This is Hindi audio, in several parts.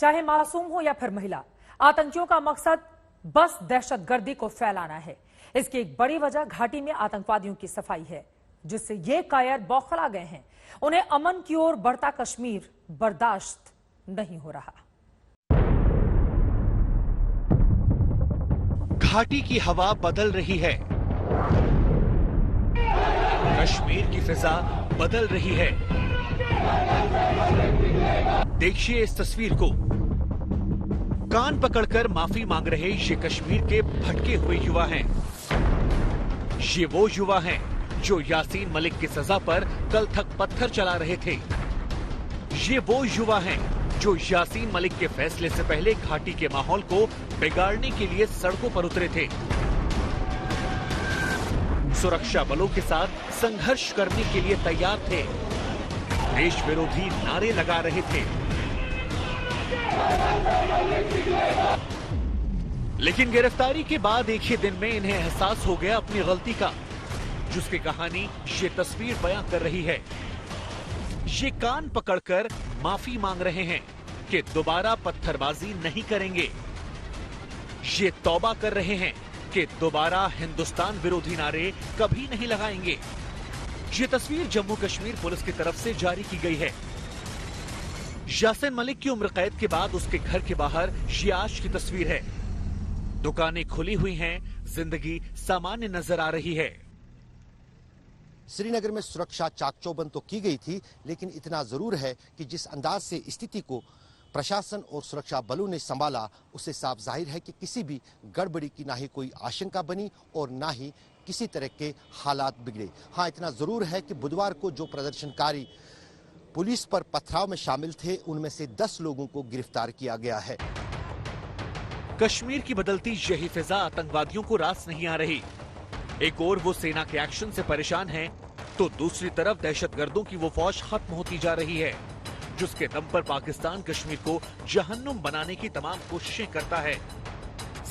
चाहे मासूम हो या फिर महिला। आतंकियों का मकसद बस दहशतगर्दी को फैलाना है। इसकी एक बड़ी वजह घाटी में आतंकवादियों की सफाई है, जिससे ये कायर बौखला गए हैं। उन्हें अमन की ओर बढ़ता कश्मीर बर्दाश्त नहीं हो रहा। घाटी की हवा बदल रही है, कश्मीर की फिजा बदल रही है। देखिए इस तस्वीर को। कान पकड़कर माफी मांग रहे ये कश्मीर के भटके हुए युवा हैं। ये वो युवा हैं जो यासीन मलिक की सजा पर कल तक पत्थर चला रहे थे। ये वो युवा हैं जो यासीन मलिक के फैसले से पहले घाटी के माहौल को बिगाड़ने के लिए सड़कों पर उतरे थे। सुरक्षा बलों के साथ संघर्ष करने के लिए तैयार थे, देश विरोधी नारे लगा रहे थे। लेकिन गिरफ्तारी के बाद एक ही दिन में इन्हें एहसास हो गया अपनी गलती का, जिसकी कहानी ये तस्वीर बयां कर रही है। ये कान पकड़कर माफी मांग रहे हैं कि दोबारा पत्थरबाजी नहीं करेंगे। ये तौबा कर रहे हैं कि दोबारा हिंदुस्तान विरोधी नारे कभी नहीं लगाएंगे। ये तस्वीर जम्मू कश्मीर पुलिस की तरफ से जारी की गई है। यासीन मलिक की उम्र कैद के बाद उसके घर के बाहर ये आज की तस्वीर है। दुकानें खुली हुई हैं, जिंदगी सामान्य नजर आ रही है। श्रीनगर में सुरक्षा चाक-चौबंद तो की गई थी, लेकिन इतना जरूर है कि जिस अंदाज से स्थिति को प्रशासन और सुरक्षा बलों ने संभाला, उससे साफ जाहिर है कि किसी भी गड़बड़ी की ना ही कोई आशंका बनी और ना ही किसी तरह के हालात बिगड़े। हाँ, इतना जरूर है कि बुधवार को जो प्रदर्शनकारी पुलिस पर पथराव में शामिल थे, उनमें से 10 लोगों को गिरफ्तार किया गया है। कश्मीर की बदलती यही फिजा आतंकवादियों को रास नहीं आ रही। एक और वो सेना के एक्शन से परेशान हैं, तो दूसरी तरफ दहशतगर्दों की वो फौज खत्म होती जा रही है, जिसके दम पर पाकिस्तान कश्मीर को जहन्नुम बनाने की तमाम कोशिशें करता है।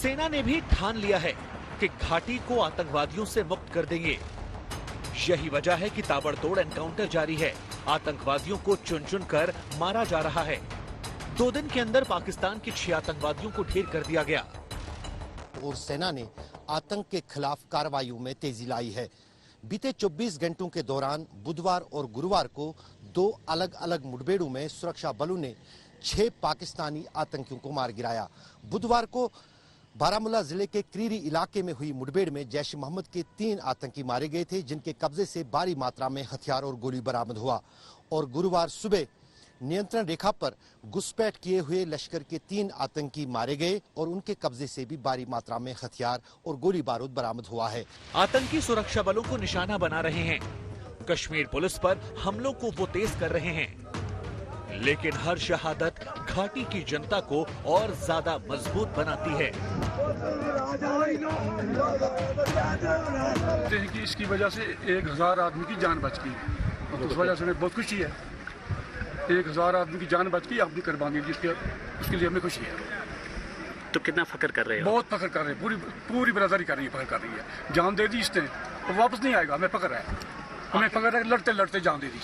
सेना ने भी ठान लिया है कि घाटी को आतंकवादियों से मुक्त कर देंगे। यही वजह है कि ताबड़तोड़ एनकाउंटर जारी है। आतंकवादियों को चुन चुन कर मारा जा रहा है। 2 दिन के अंदर पाकिस्तान के 6 आतंकवादियों को ढेर कर दिया गया। और सेना ने आतंक के खिलाफ कार्रवाइयों में तेजी लाई है। बीते 24 घंटों के दौरान बुधवार और गुरुवार को 2 अलग अलग मुठभेड़ों में सुरक्षा बलों ने 6 पाकिस्तानी आतंकियों को मार गिराया। बुधवार को बारामूला जिले के क्रीरी इलाके में हुई मुठभेड़ में जैश मोहम्मद के 3 आतंकी मारे गए थे, जिनके कब्जे से भारी मात्रा में हथियार और गोली बरामद हुआ। और गुरुवार सुबह नियंत्रण रेखा पर घुसपैठ किए हुए लश्कर के 3 आतंकी मारे गए और उनके कब्जे से भी भारी मात्रा में हथियार और गोली बारूद बरामद हुआ है। आतंकी सुरक्षा बलों को निशाना बना रहे हैं। कश्मीर पुलिस पर हमलों को वो तेज कर रहे हैं, लेकिन हर शहादत घाटी की जनता को और ज्यादा मजबूत बनाती है। कि इसकी वजह से 1000 आदमी की जान बच गई, और उस वजह से हमें बहुत खुशी है। 1000 आदमी की जान बच गई, अपनी कुर्बानी दी, उसके लिए हमें खुशी है। तो कितना फख्र कर रहे हो? बहुत फख्र कर रहे हैं, पूरी बरादरी कर रही है, फख्र कर रही है। जान दे दी इसने, तो वापस नहीं आएगा, हमें फख्र है। हमें फख्र है, लड़ते लड़ते जान दे दी।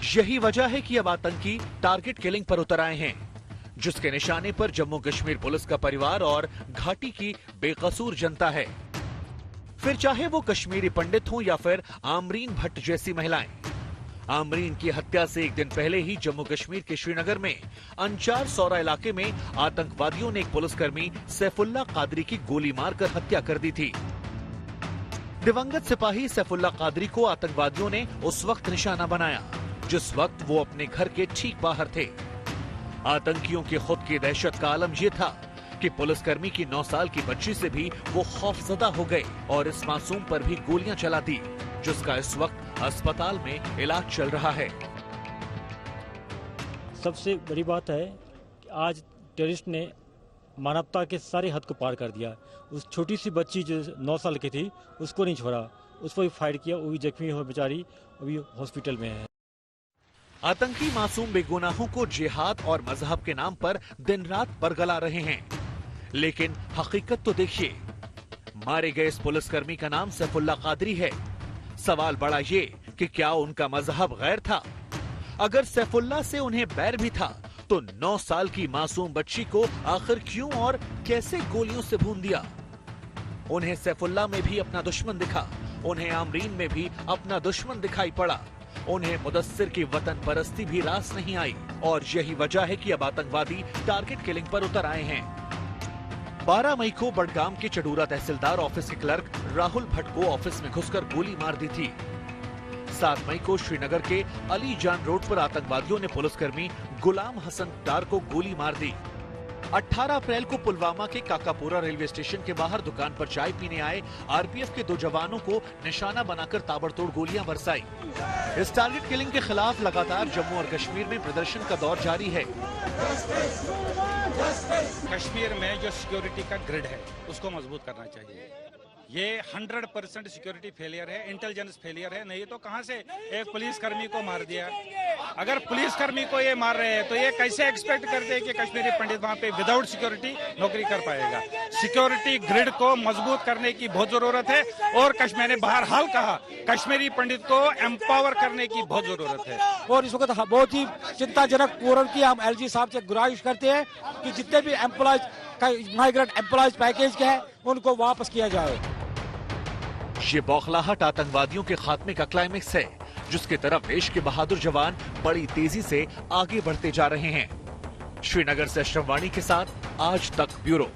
यही वजह है कि अब आतंकी टारगेट किलिंग पर उतर आए हैं, जिसके निशाने पर जम्मू कश्मीर पुलिस का परिवार और घाटी की बेकसूर जनता है। फिर चाहे वो कश्मीरी पंडित हों या फिर आमरीन भट्ट जैसी महिलाएं। आमरीन की हत्या से एक दिन पहले ही जम्मू कश्मीर के श्रीनगर में अंचार सौरा इलाके में आतंकवादियों ने एक पुलिसकर्मी सैफुल्ला कादरी की गोली मारकर हत्या कर दी थी। दिवंगत सिपाही सैफुल्ला कादरी को आतंकवादियों ने उस वक्त निशाना बनाया जिस वक्त वो अपने घर के ठीक बाहर थे। आतंकियों की खुद की दहशत का आलम यह था कि पुलिसकर्मी की 9 साल की बच्ची से भी वो खौफजदा हो गए और इस मासूम पर भी गोलियां चला दी, जिसका इस वक्त अस्पताल में इलाज चल रहा है। सबसे बड़ी बात है कि आज टेररिस्ट ने मानवता के सारे हद को पार कर दिया। उस छोटी सी बच्ची जो 9 साल की थी, उसको नहीं छोड़ा, उसको भी फायर किया, वो भी जख्मी हो बेचारी, अभी हॉस्पिटल में है। आतंकी मासूम बेगुनाहों को जिहाद और मजहब के नाम पर दिन रात बरगला रहे हैं, लेकिन हकीकत तो देखिए। मारे गए इस पुलिसकर्मी का नाम सैफुल्ला कादरी है। सवाल बड़ा ये कि क्या उनका मजहब गैर था? अगर सैफुल्ला से उन्हें बैर भी था तो 9 साल की मासूम बच्ची को आखिर क्यों और कैसे गोलियों से भून दिया? उन्हें सैफुल्लाह में भी अपना दुश्मन दिखा, उन्हें आमरीन में भी अपना दुश्मन दिखाई पड़ा, उन्हें मुदस्सिर की वतन परस्ती भी रास नहीं आई। और यही वजह है कि अब आतंकवादी टारगेट किलिंग पर उतर आए हैं। 12 मई को बडगाम के चडूरा तहसीलदार ऑफिस के क्लर्क राहुल भट्ट को ऑफिस में घुसकर गोली मार दी थी। 7 मई को श्रीनगर के अली जान रोड पर आतंकवादियों ने पुलिसकर्मी गुलाम हसन डार को गोली मार दी। 18 अप्रैल को पुलवामा के काकापुरा रेलवे स्टेशन के बाहर दुकान पर चाय पीने आए आरपीएफ के 2 जवानों को निशाना बनाकर ताबड़तोड़ गोलियां बरसाई। इस टारगेट किलिंग के खिलाफ लगातार जम्मू और कश्मीर में प्रदर्शन का दौर जारी है। कश्मीर में जो सिक्योरिटी का ग्रिड है उसको मजबूत करना चाहिए। ये 100% सिक्योरिटी फेलियर है, इंटेलिजेंस फेलियर है। नहीं तो कहां से एक पुलिसकर्मी को मार दिया? अगर पुलिसकर्मी को ये मार रहे हैं तो ये कैसे एक्सपेक्ट करते हैं कि कश्मीरी पंडित वहां पे विदाउट सिक्योरिटी नौकरी कर पाएगा? सिक्योरिटी ग्रिड को मजबूत करने की बहुत जरूरत है और मैंने बहरहाल कहा कश्मीरी पंडित को एम्पावर करने की बहुत जरूरत है। और इस वक्त बहुत ही चिंताजनक पूर्ण की हम एलजी साहब से गुजारिश करते हैं कि जितने भी एम्प्लॉयज माइग्रेंट एम्प्लॉयज पैकेज के हैं उनको वापस किया जाए। ये बौखलाहट आतंकवादियों के खात्मे का क्लाइमेक्स है, जिसकी तरफ देश के बहादुर जवान बड़ी तेजी से आगे बढ़ते जा रहे हैं। श्रीनगर से अशरफ वाणी के साथ आज तक ब्यूरो।